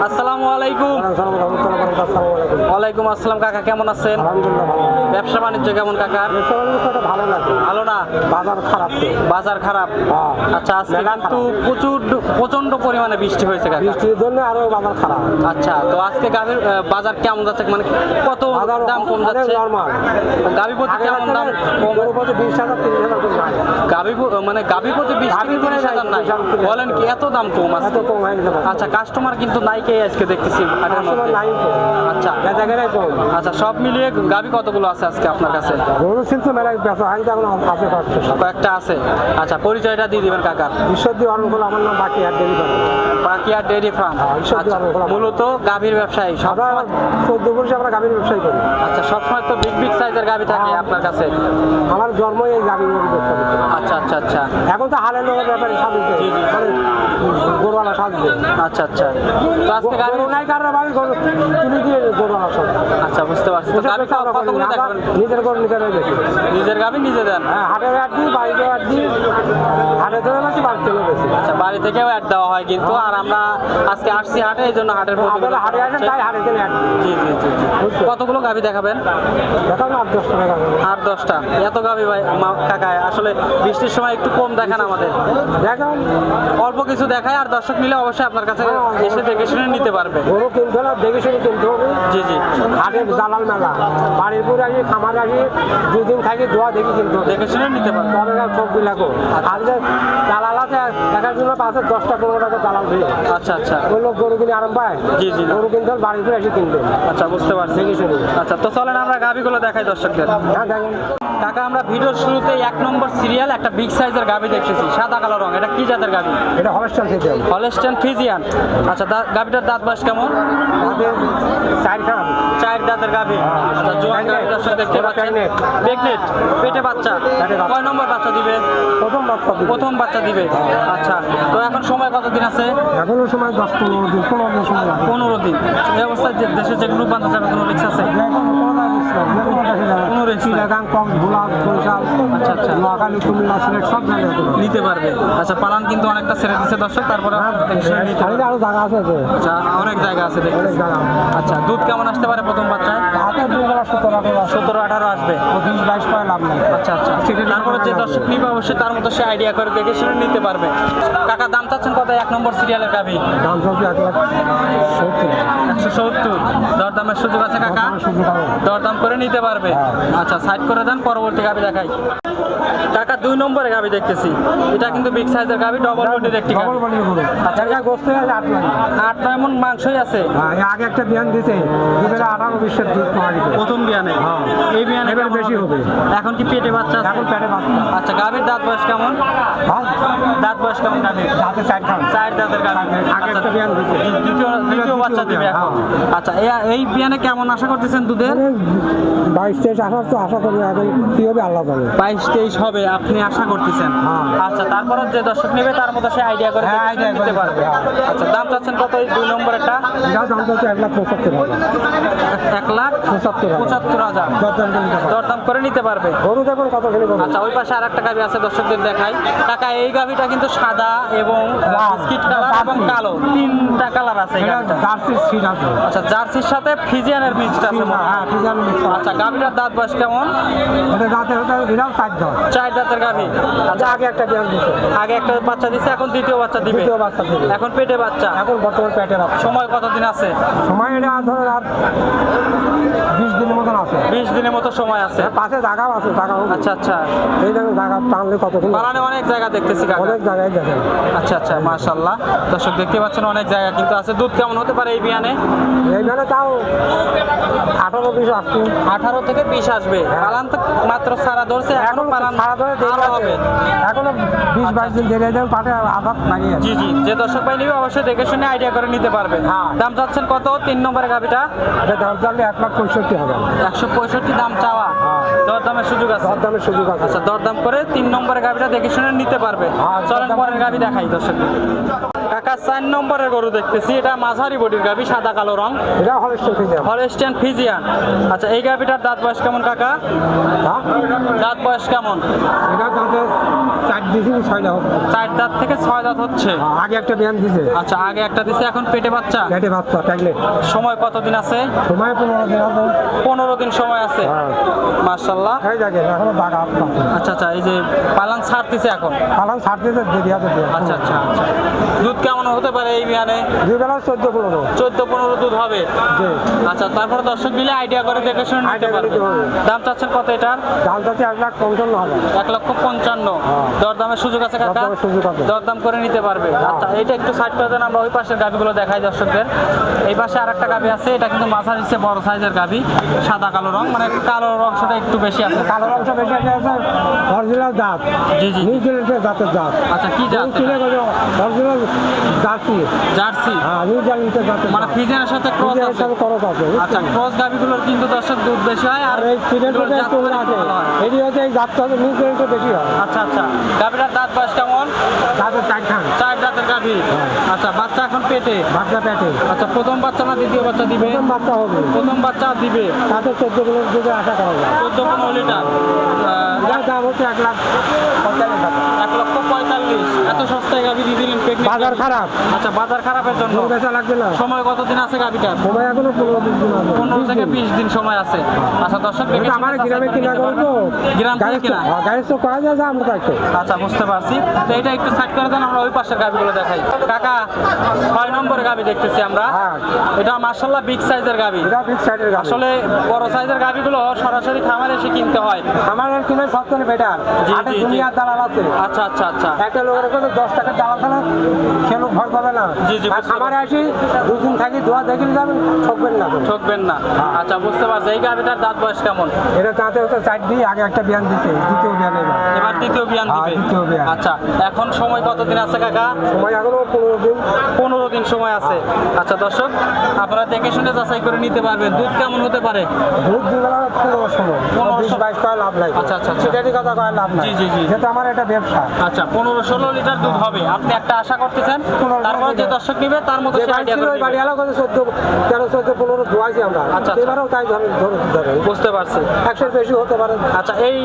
আসসালামু আলাইকুম। ওয়ালাইকুম আসসালাম। কাকা কেমন আছেন? ব্যবসা বাণিজ্য কেমন কাকা? ভালো না, বাজার খারাপ। বাজার খারাপ। আচ্ছা, আজকে কিন্তু প্রচন্ড পরিমাণে বৃষ্টি হয়েছে কাকা। বৃষ্টির জন্য আরো বাজার খারাপ। আচ্ছা, তো আজকে গাভীর বাজার কেমন যাচ্ছে, মানে কত দাম কম যাচ্ছে? গাভী প্রতি কেমন দাম? প্রতি 20,000 30,000 করে যায়। গাভী প্রতি 20,000 নাই বলেন কি? এত দাম কম আছে? এত কম হয়ে গেছে। আচ্ছা, কাস্টমার কিন্তু নাইকেই আজকে দেখতেছি হাটের মধ্যে। আচ্ছা আচ্ছা, সব মিলিয়ে গাভী কতগুলো আছে আজকে আপনার কাছে? গরু কিন্তু মেলায় বেচা হয়, এখন আছে কয়েকটা আছে। আচ্ছা, পরিচয়টা দিয়ে দিবেন কাকার। ঈশ্বরদী অরণকুল, আমার নাম Bakiyar dairy farm. Bakiyar dairy farm. মূলত গাভীর ব্যবসায়ী। 14 বছর আমরা গাভীর ব্যবসায়ী করি। আচ্ছা, সবসময় তো বিগ সাইজের গাভী থাকে আপনার কাছে? আমার জন্মই এই গাভীর ব্যবসা। আচ্ছা আচ্ছা আচ্ছা, এখন তো হালের লোকের ব্যাপারে সাজছে, গরুওয়ালা সাজছে। আচ্ছা আচ্ছা, তো আজকে গাভী নাই কারণ আমি গরু তুলে দিয়ে গরুওয়ালা সাজছে। আচ্ছা, বুঝতে পারছি। তো গাভী কতগুলো দেখাবেন? নিজের গরু নিজের বেশি। নিজের গাভী নিজে দেন? হ্যাঁ, হাটের অ্যাড দিই, বাড়িতে অ্যাড দিই। হাটে ধরে বেশি, বাড়ি থেকে বেশি। আচ্ছা, বাড়ি থেকেও অ্যাড দেওয়া হয় কিন্তু। আর আমরা আজকে আসছি হাটে, এই জন্য হাটের প্রতিবেদন। হাটে আসেন তাই হাটে দিন অ্যাড। জি জি জি জি। কতগুলো গাভী দেখাবেন? দেখান 8-10 টাকা। 8-10টা? এত গাভী ভাই কাকা? আসলে বৃষ্টির সময় একটু কম দেখান আমাদের। দেখেন অল্প কিছু দেখায়, আর দর্শক নিলে অবশ্যই আপনার কাছে এসে দেখে শুনে নিতে পারবে। গরু কিনতে হলে দেখে শুনে কিনতে হবে। জি জি। হাটের দালাল মেলা, বাড়ির পরে আসি, খামার আসি, 2 দিন থাকি, দোয়া দেখি কিনতে হবে। দেখে শুনে নিতে পারবে। তবে সবজি লাগো। আর যে দালাল আছে, দেখার জন্য পাশে 10-15 টাকা দালাল দিয়ে। আচ্ছা আচ্ছা। ওই লোক গরু কিনে আরাম পায়। জি জি। গরু কিনতে হলে বাড়ির পরে এসে কিনতে হবে। আচ্ছা, বুঝতে পারছি। দেখে শুনে। আচ্ছা, তো চলেন আমরা গাভীগুলো দেখাই দর্শকদের। হ্যাঁ, দেখেন। কাকা, আমরা ভিডিওর শুরুতে 1 নম্বর সিরিয়াল একটা বিগ সাইজের গাভী দেখতেছি, সাদা কালো রং। এটা কি জাতের গাভী? এটা হলস্টাইন থেকে। Holstein Friesian. আচ্ছা, গাভীটার দাঁত বয়স কেমন? আমাদের 4 দাঁতের গাভী। আচ্ছা, জোয়ান গাভী দর্শক দেখতে পাচ্ছেন। প্রেগনেন্ট, পেটে বাচ্চা। কয় নম্বর বাচ্চা দিবে? প্রথম বাচ্চা দিবে। আচ্ছা, তো এখন সময় কতদিন আছে? এখনো সময় 10-15 দিন, 15 দিন সময়। 15 দিন। এই অবস্থায় দেশে যে গ্রুপ বাঁধা যাবে, কোনো রিস্ক আছে? কোনো রিস্ক নাই। আচ্ছা আচ্ছা, নোয়াখালী, কুমিল্লা, সিলেট সব জায়গায় নিতে পারবে। আচ্ছা, পালান কিন্তু অনেকটা ছেড়ে দিচ্ছে দর্শক, তারপরে আরো জায়গা আছে। আচ্ছা, অনেক জায়গা আছে দেখতে। আচ্ছা, দুধ কেমন আসতে পারে প্রথম বাচ্চায়? 17-18 আসবে। 20-22 করে লাভ নাই। আচ্ছা আচ্ছা, তারপরে যে দর্শক নিবে অবশ্যই তার মতো সে আইডিয়া করে দেখে শুনে নিতে পারবে। কাকা, দাম চাচ্ছেন কত 1 নম্বর সিরিয়ালের গাভী? দাম চলছে 1,70,000। 170। দরদামের সুযোগ আছে কাকা? দরদাম করে নিতে পারবে। আচ্ছা, সাইড করে দেন, পরবর্তী গাভী দেখাই। কাকা, 2 নম্বরে গাভী দেখতেছি। এটা কিন্তু বিগ সাইজের গাভী, ডবল বডির একটি গাভী। আচ্ছা, গোস্ত আছে 8-9 মণ মাংসই আছে। আগে একটা বিয়ান দিছে, 18-20 দুধ পাওয়া গেছে প্রথম বিয়ানে। এই বিয়ানে এবার বেশি হবে। এখন কি পেটে বাচ্চা আছে? এখন পেটে বাচ্চা। আচ্ছা, গাভীর দাঁত বয়স কেমন? দাঁত বয়স কেমন গাভীর? দাঁতে 4 দাঁতের গাভী। আগে একটা বিয়ান দিছে, দ্বিতীয় বাচ্চা দিবে এখন। আচ্ছা, এই বিয়ানে কেমন আশা করতেছেন দুধের? 22-23 আশা করি। এখন কি হবে আল্লাহ জানে। 22-23 হবে আপনি আশা করতেছেন? আচ্ছা, তারপরে যে দর্শক নেবে তার মতো সে আইডিয়া করে নিতে পারবে। আচ্ছা, দাম চাচ্ছেন কত এই 2 নম্বরেরটা? দাম চলছে 1,75,000। 1,75,000 দরদাম করে নিতে পারবে। গরু দেখুন কত খেলে। আচ্ছা, ওই পাশে আর একটা গাভী আছে, দর্শকদের দেখাই। কাকা, এই গাভীটা কিন্তু সাদা এবং বিস্কিট কালার এবং কালো, 3টা কালার আছে এই গাভীটা। জার্সির সিট আছে। আচ্ছা, জার্সির সাথে ফ্রিজিয়ানের মিক্সড আছে। হ্যাঁ, ফ্রিজিয়ান মিক্স। আচ্ছা, গাভীটার দাঁত বয়স কেমন? এটা দাঁতে এটাও 4 দাঁত। 4 দাঁতের গাভী। আচ্ছা, আগে একটা বিয়ান দিছে, আগে একটা বাচ্চা দিছে, এখন দ্বিতীয় বাচ্চা দিবে। দ্বিতীয় বাচ্চা দিবে। এখন পেটে বাচ্চা। এখন বর্তমান পেটের আছে। সময় কতদিন আছে? সময় এটা ধরো আর 20 দিনের মতন আছে। 20 দিনের মতো সময় আছে। পাশে জায়গাও আছে, জায়গা। আচ্ছা আচ্ছা, এই দেখেন জায়গা টানলে কতক্ষণ। বাগানে অনেক জায়গা দেখতেছি কাকা। অনেক জায়গায় দেখেন। আচ্ছা আচ্ছা, মাশাআল্লাহ। দর্শক দেখতে পাচ্ছেন অনেক জায়গা কিন্তু আছে। দুধ কেমন হতে পারে এই বিয়ানে? এইখানে তাও 18-20 আসছে। 18 থেকে 20 আসবে। পালান তো মাত্র সারা ধরছে, এখন পালান সারা ধরে আরো হবে। এখনো 20-22 দিন দেরি হয়ে যাবে, পাটে আঘাত লাগিয়ে। জি জি, যে দর্শক ভাই নিবে অবশ্যই দেখে শুনে আইডিয়া করে নিতে পারবে। দাম চাচ্ছেন কত 3 নম্বরের গাভীটা? এটা দাম চাইলে 1,65,000 হবে। 165 দাম চাওয়া। দরদামের সুযোগ আছে? দরদামের সুযোগ আছে। আচ্ছা, দরদাম করে 3 নম্বরের গাভীটা দেখে শুনে নিতে পারবে। চলেন পরের গাভী দেখাই দর্শক। কাকা 4 নম্বরের গরু দেখতেছি, এটা মাঝারি বডির গাভি, সাদা কালো রং, এটা হলস্টেইন ফ্রিজিয়ান। Holstein Friesian. আচ্ছা এই গাভিটার দাঁত বয়স কেমন কাকা? দাঁত বয়স কেমন? এটা দাঁতে 4 দিছি 6 দাঁত। 4 দাঁত থেকে 6 দাঁত হচ্ছে। আগে একটা বিয়ান দিছে। আচ্ছা আগে একটা দিছে, এখন পেটে বাচ্চা। পেটে বাচ্চা প্রেগনেন্ট। সময় কতদিন আছে? সময় 15 দিন আছে। 15 দিন সময় আছে। হ্যাঁ। মাশাআল্লাহ। এই দেখেন এখনো দাগ আছে। আচ্ছা আচ্ছা, এই যে পালান ছাড়তেছে এখন। পালন ছাড়তে দেরি আছে। আচ্ছা আচ্ছা আচ্ছা, দুধ কেমন হতে পারে এই বিয়ানে? দুই বেলা 14-15। 14-15 দুধ হবে। জি। আচ্ছা, তারপরে দর্শক মিলে আইডিয়া করে দেখে শুনে নিতে Idea করে পারবে। নিতে হবে। দাম চাচ্ছেন কত এটার? দাম চাচ্ছে 1,55,000। 1,55,000। দরদামের সুযোগ আছে কাকা? দরদামের সুযোগ আছে। দরদাম করে নিতে পারবে। আচ্ছা এটা একটু সাইড করে দেন, আমরা ওই পাশের গাভিগুলো দেখাই দর্শকদের। এই পাশে আরেকটা গাভি আছে, এটা কিন্তু মাঝারি চেয়ে বড় সাইজের গাভি, সাদা কালো রং, মানে কালো অংশটা একটু বেশি আছে। কালো অংশ বেশি আছে। অরিজিনাল দাঁত। জি জি। নিউজিল্যান্ডের জাতের দাঁত। আচ্ছা কি জাত? Original jersey. জার্সি। হ্যাঁ নিউজিল্যান্ডের জাতের মানে ফ্রিজিয়ানের সাথে ক্রস ফ্রিজিয়ানের আছে। সাথে খরচ আছে। আচ্ছা ক্রস গাভিগুলোর কিন্তু দর্শক দুধ বেশি হয়, আর আর এই ফ্রিজিয়ানের এগুলোর জাত একটু মানে আছে। ভালো হয়। এটি হচ্ছে এই জাতটা হচ্ছে নিউজিল্যান্ডের বেশি হয়। আচ্ছা আচ্ছা, গাভিটার দাঁত বয়স কেমন? দাঁতের 4 খান। 4 দাঁতের গাভি। আচ্ছা বাচ্চা এখন পেটে। বাচ্চা পেটে। আচ্ছা প্রথম বাচ্চা না দ্বিতীয় বাচ্চা দিবে? প্রথম বাচ্চা হবে। প্রথম বাচ্চা দিবে। তাতে 14 কিলো দুধে আশা করা যায়। 14-15 লিটার। এটার দাম হচ্ছে 1,45,000 টাকা। 1,45,000। এত সস্তায় গাভি দিয়ে দিলেন pregnant বাজার গাভী? খারাপ। আচ্ছা বাজার খারাপের জন্য। দুধ বেচা লাগবে না। সময় কতদিন আছে গাভিটার? সময় এখনো 15 দিন আছে। 15 থেকে 20 দিন সময় আছে। আচ্ছা দর্শক দেখে এটা আমার শুনে গ্রামে যাচাই করে কিনা নিতে করো তো। পারবেন। গ্রাম থেকে কিনা? গাড়ি তো করা যায় আমরা তাই তো। আচ্ছা বুঝতে পারছি। তো এটা একটু সাইড করে দেন, আমরা ওই পাশের গাভিগুলো দেখাই। কাকা 6 নম্বরের গাভি দেখতেছি আমরা। হ্যাঁ। এটা মাশাআল্লাহ বিগ সাইজের গাভি। এটা বিগ সাইডের গাড়ি। আসলে বড় সাইজের গাভিগুলো সরাসরি খামারে এসে কিনতে হয়। আমার কিনে সবথেকে বেটার। জি, হাটে জি, জি। দুনিয়ার দালাল আছে। আচ্ছা আচ্ছা আচ্ছা। একটা লোকের কাছে 10 টাকার দালাল খেলে সে লোক ভয় পাবে না। জি, জি, আর বুঝতে খামারে আসি 2 দিন থাকি দোয়া দেখিলে যাবেন ঠকবেন না। ঠকবেন না। আচ্ছা বুঝতে পারছি। এই গাভিটার দাঁত বয়স কেমন? এটা তাতে হচ্ছে 4 দিন আগে একটা বিয়ান দিছে, দ্বিতীয় বিয়ান এবার। এবার দ্বিতীয় বিয়ান হ্যাঁ, দিবে। দ্বিতীয় বিয়ান। আচ্ছা এখন সময় কতদিন আছে কাকা? সময় এখনো 15 দিন। 15 দিন সময় আছে। আচ্ছা দর্শক আপনারা দেখে শুনে যাচাই করে নিতে পারবেন। দুধ কেমন হতে পারে? দুধ দিন বেলা 15 সময় 20-22 কয় লাভ নাই। আচ্ছা, আচ্ছা, আচ্ছা। সেটারই কথা কয় লাভ নাই। জি, জি, জি। যেহেতু আমার এটা ব্যবসা। আচ্ছা 15-16 লিটার দুধ হবে, আপনি একটা আশা করতেছেন। 15 তারপরে যে দর্শক নিবে তার মতো যে সে বাড়ি আইডিয়া ছিল করে ওই বাড়ি নিবে। আলো করে 14, 13, 14, 15 ধোয়াইছি আমরা। আচ্ছা, আচ্ছা। এবারেও তাই ধরে বুঝতে পারছি। 100 বেশি হতে পারে। আচ্ছা এই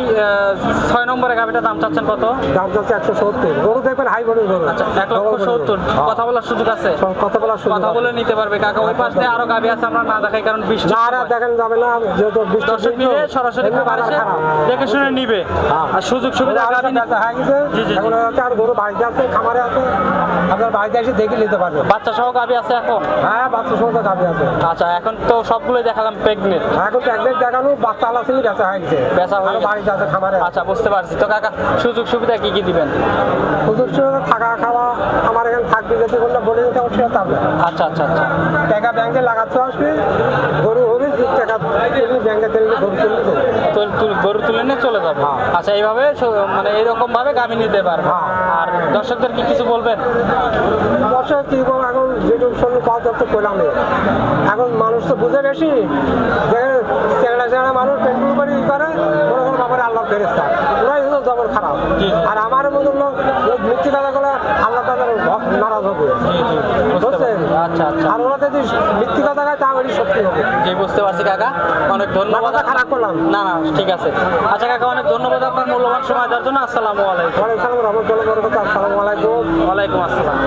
6 নম্বরের গাভিটার দাম চাচ্ছেন কত? দাম যাচ্ছে 170। গরু দেখবেন হাই বডির গরু। আচ্ছা 1,70,000। কথা বলার সুযোগ আছে? কথা বলার সুযোগ কথা আছে। বলে নিতে পারবে কাকা। ওই পাশে আরো গাভি আছে, আমরা না দেখাই কারণ বৃষ্টি। না আর দেখেন যাবে না, যেহেতু বৃষ্টি দর্শক দিন তো, নিলে সরাসরি এমনি খামার বাজার এসে খারাপ। দেখে শুনে নিবে। হ্যাঁ। আর সুযোগ সুবিধা আরো গাভি সব ব্যথা হয়ে গেছে। জি, জি, জি। এখন হচ্ছে আর গরু বাড়িতে আছে, খামারে আছে। আপনার বাড়িতে এসে দেখে নিতে পারবেন। বাচ্চা সহ গাভি আছে এখন? হ্যাঁ বাচ্চা সহ গাভি আছে। আচ্ছা এখন তো সবগুলোই দেখালাম প্রেগনেন্ট। এখন ট্যাগলেট দেখানো বাচ্চা আলাসিনি বেচা হয়ে গেছে। বেচা হয়ে আরো গেছে। বাড়িতে আছে, খামারে আছে। আচ্ছা বুঝতে পারছি। তো কাকা সুযোগ সুবিধা কি কি দিবেন? সুযোগ সুবিধা থাকা খাওয়া আমার এখানে থাকবে, যাতে কোনো বলে দিতে হচ্ছে তার না। আচ্ছা আচ্ছা আচ্ছা। টাকা ব্যাংকে লাগাতে আসবে, গরু হবে, টাকা তুলি ব্যাংকে তুললে গরু তুললে চলে যাবে। গরু তুলে নিয়ে চলে যাবে। হ্যাঁ। আচ্ছা এইভাবে মানে এইরকম ভাবে গাভি নিতে পারবে। হ্যাঁ। আর দর্শকদের কি কিছু বলবেন? দর্শক কি বলবো, এখন যেটুকু শুনলে কত তো করলাম না। এখন মানুষ তো বুঝে বেশি, যে চেংড়া চেংড়া মানুষ পেট্রোল করে ই করে, ওরা কোনো ব্যাপারে আল্লাহ ফেরেস্তা, ওরাই হলো জবর খারাপ। জি। আর আমার মতো লোক মিথ্যে কথা বলে আল্লাহ তাদের নারাজ হবে। জি জি বুঝতে বুঝছেন? পারছি। আচ্ছা আচ্ছা। আর ওরা যদি মিথ্যে কথা খায় তা ওই সত্যি হবে। জি বুঝতে পারছি কাকা, অনেক ধন্যবাদ। কথা খারাপ করলাম না না ঠিক আছে। আচ্ছা কাকা অনেক ধন্যবাদ আপনার মূল্যবান সময় দেওয়ার জন্য। আসসালামু আলাইকুম। ওয়ালাইকুম আসসালাম রহমতুল্লাহ বরকাতুহু। আসসালামু আলাইকুম। ওয়ালাইকুম আসসালাম।